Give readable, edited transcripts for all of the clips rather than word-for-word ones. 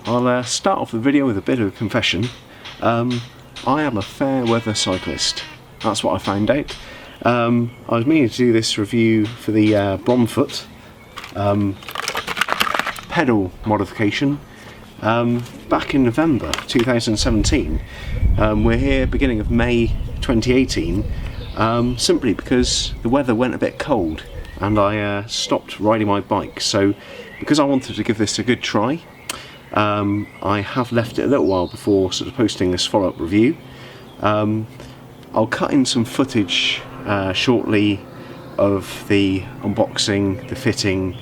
I'll start off the video with a bit of a confession. I am a fair weather cyclist. That's what I found out. I was meaning to do this review for the BROMFOOT pedal modification back in November 2017. We're here beginning of May 2018, simply because the weather went a bit cold and I stopped riding my bike. So because I wanted to give this a good try, I have left it a little while before sort of posting this follow-up review. I'll cut in some footage shortly of the unboxing, the fitting,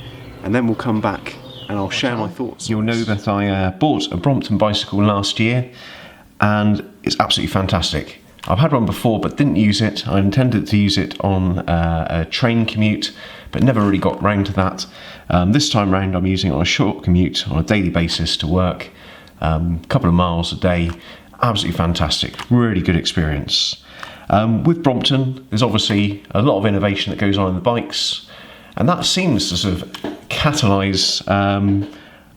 and then we'll come back and I'll share my thoughts. You'll know that I bought a Brompton bicycle last year and it's absolutely fantastic. I've had one before but didn't use it. I intended to use it on a train commute but never really got round to that. This time round I'm using it on a short commute on a daily basis to work, a couple of miles a day. Absolutely fantastic, really good experience. With Brompton there's obviously a lot of innovation that goes on in the bikes, and that seems to sort of catalyse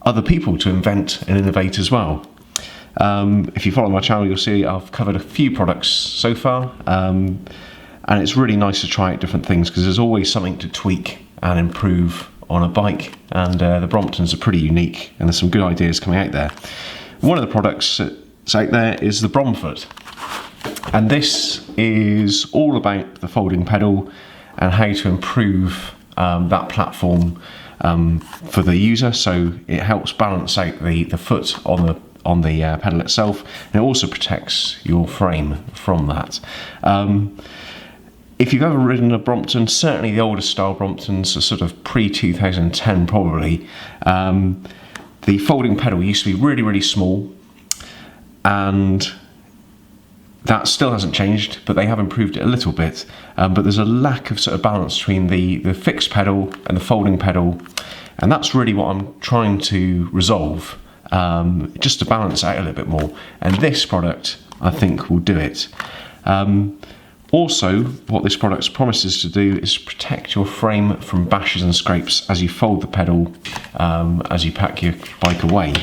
other people to invent and innovate as well. If you follow my channel you'll see I've covered a few products so far, and it's really nice to try out different things because there's always something to tweak and improve on a bike, and the Bromptons are pretty unique and there's some good ideas coming out there. One of the products that's out there is the BROMFOOT, and this is all about the folding pedal and how to improve that platform for the user, so it helps balance out the foot on the pedal itself, and it also protects your frame from that. If you've ever ridden a Brompton, certainly the older style Bromptons are sort of pre-2010 probably, the folding pedal used to be really, really small, and that still hasn't changed, but they have improved it a little bit. But there's a lack of sort of balance between the fixed pedal and the folding pedal, and that's really what I'm trying to resolve, just to balance out a little bit more. And this product, I think, will do it. Also, what this product promises to do is protect your frame from bashes and scrapes as you fold the pedal, as you pack your bike away.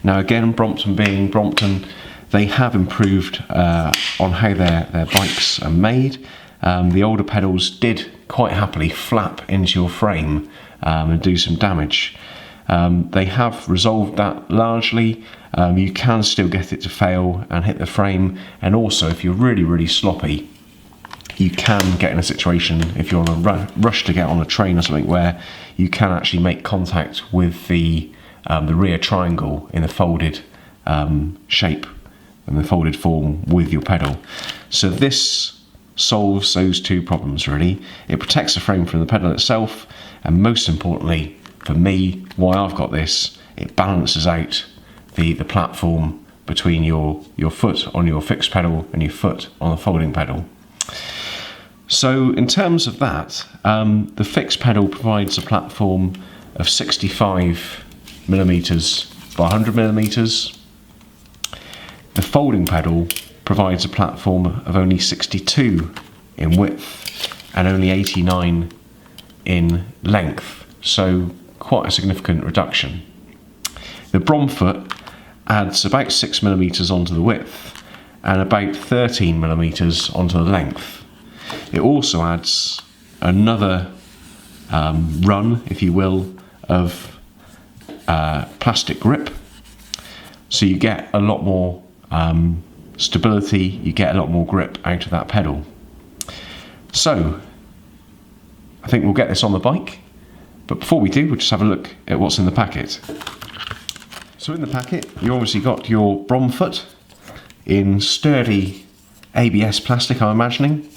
Now again, Brompton being Brompton, they have improved on how their bikes are made. The older pedals did quite happily flap into your frame and do some damage. They have resolved that largely. You can still get it to fail and hit the frame, and also if you're really, really sloppy, you can get in a situation, if you're on a rush to get on a train or something, where you can actually make contact with the rear triangle in the folded shape and the folded form with your pedal. So this solves those two problems really. It protects the frame from the pedal itself, and most importantly for me, why I've got this, it balances out the platform between your foot on your fixed pedal and your foot on the folding pedal. So in terms of that, the fixed pedal provides a platform of 65mm by 100mm. The folding pedal provides a platform of only 62 in width and only 89 in length, so quite a significant reduction. The BROMFOOT adds about 6mm onto the width and about 13mm onto the length. It also adds another run, if you will, of plastic grip, so you get a lot more stability, you get a lot more grip out of that pedal. So I think we'll get this on the bike, but before we do, we'll just have a look at what's in the packet. So in the packet you obviously got your BROMFOOT in sturdy ABS plastic, I'm imagining.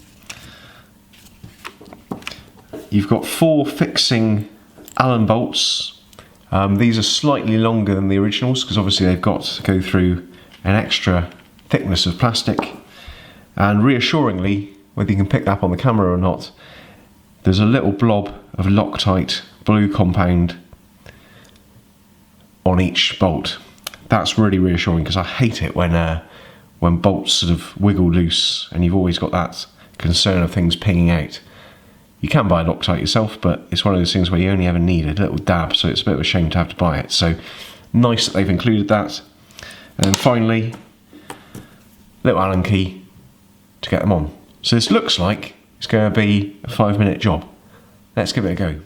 You've got 4 fixing Allen bolts. These are slightly longer than the originals because obviously they've got to go through an extra thickness of plastic, and reassuringly, whether you can pick that up on the camera or not, there's a little blob of Loctite blue compound on each bolt. That's really reassuring because I hate it when bolts sort of wiggle loose and you've always got that concern of things pinging out. You can buy Loctite yourself, but it's one of those things where you only ever need a little dab, so it's a bit of a shame to have to buy it. So nice that they've included that. And then finally, little Allen key to get them on. So this looks like it's going to be a 5-minute job. Let's give it a go.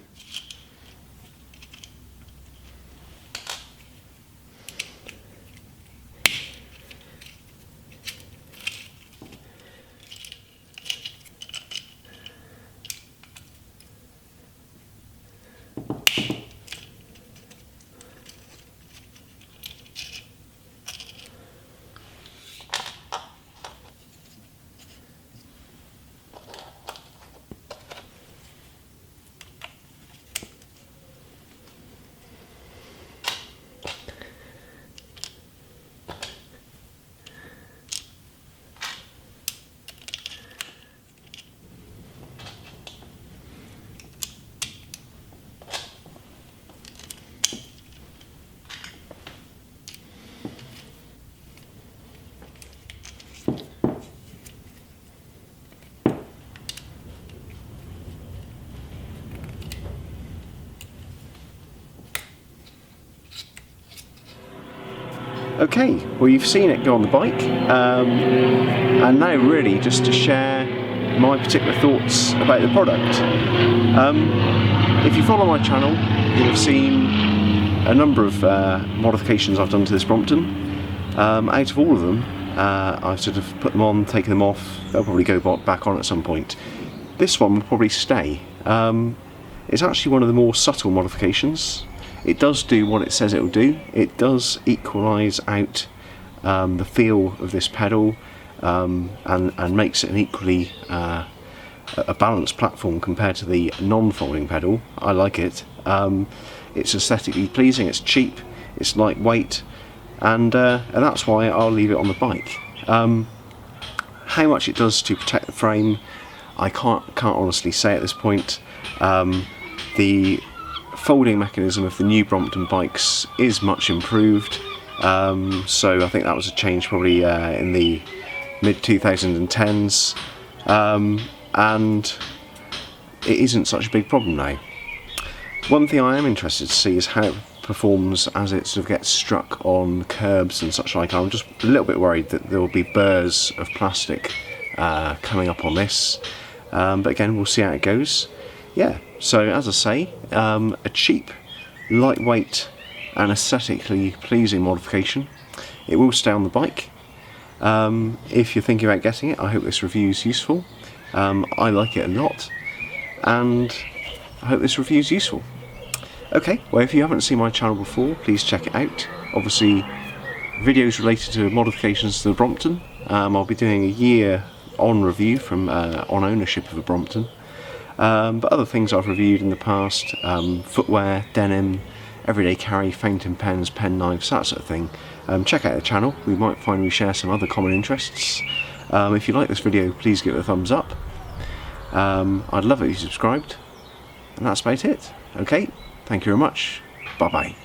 Okay, well you've seen it go on the bike, and now really just to share my particular thoughts about the product. If you follow my channel, you'll have seen a number of modifications I've done to this Brompton. Out of all of them, I've sort of put them on, taken them off. They'll probably go back on at some point. This one will probably stay. It's actually one of the more subtle modifications. It does do what it says it will do. It does equalise out the feel of this pedal and makes it an equally a balanced platform compared to the non-folding pedal. I like it. It's aesthetically pleasing, it's cheap, it's lightweight, and that's why I'll leave it on the bike. How much it does to protect the frame, I can't honestly say at this point. The folding mechanism of the new Brompton bikes is much improved, so I think that was a change probably in the mid-2010s, and it isn't such a big problem now. One thing I am interested to see is how it performs as it sort of gets struck on curbs and such like. I'm just a little bit worried that there will be burrs of plastic coming up on this, but again, we'll see how it goes. Yeah, so as I say, a cheap, lightweight and aesthetically pleasing modification. It will stay on the bike. If you're thinking about getting it, I hope this review is useful. I like it a lot, and I hope this review is useful. Okay, well if you haven't seen my channel before, please check it out. Obviously, videos related to modifications to the Brompton. I'll be doing a year on review from on ownership of a Brompton. But other things I've reviewed in the past, footwear, denim, everyday carry, fountain pens, pen knives, that sort of thing. Check out the channel, we might find we share some other common interests. If you like this video, please give it a thumbs up. I'd love it if you subscribed, and that's about it. Okay, thank you very much, bye bye.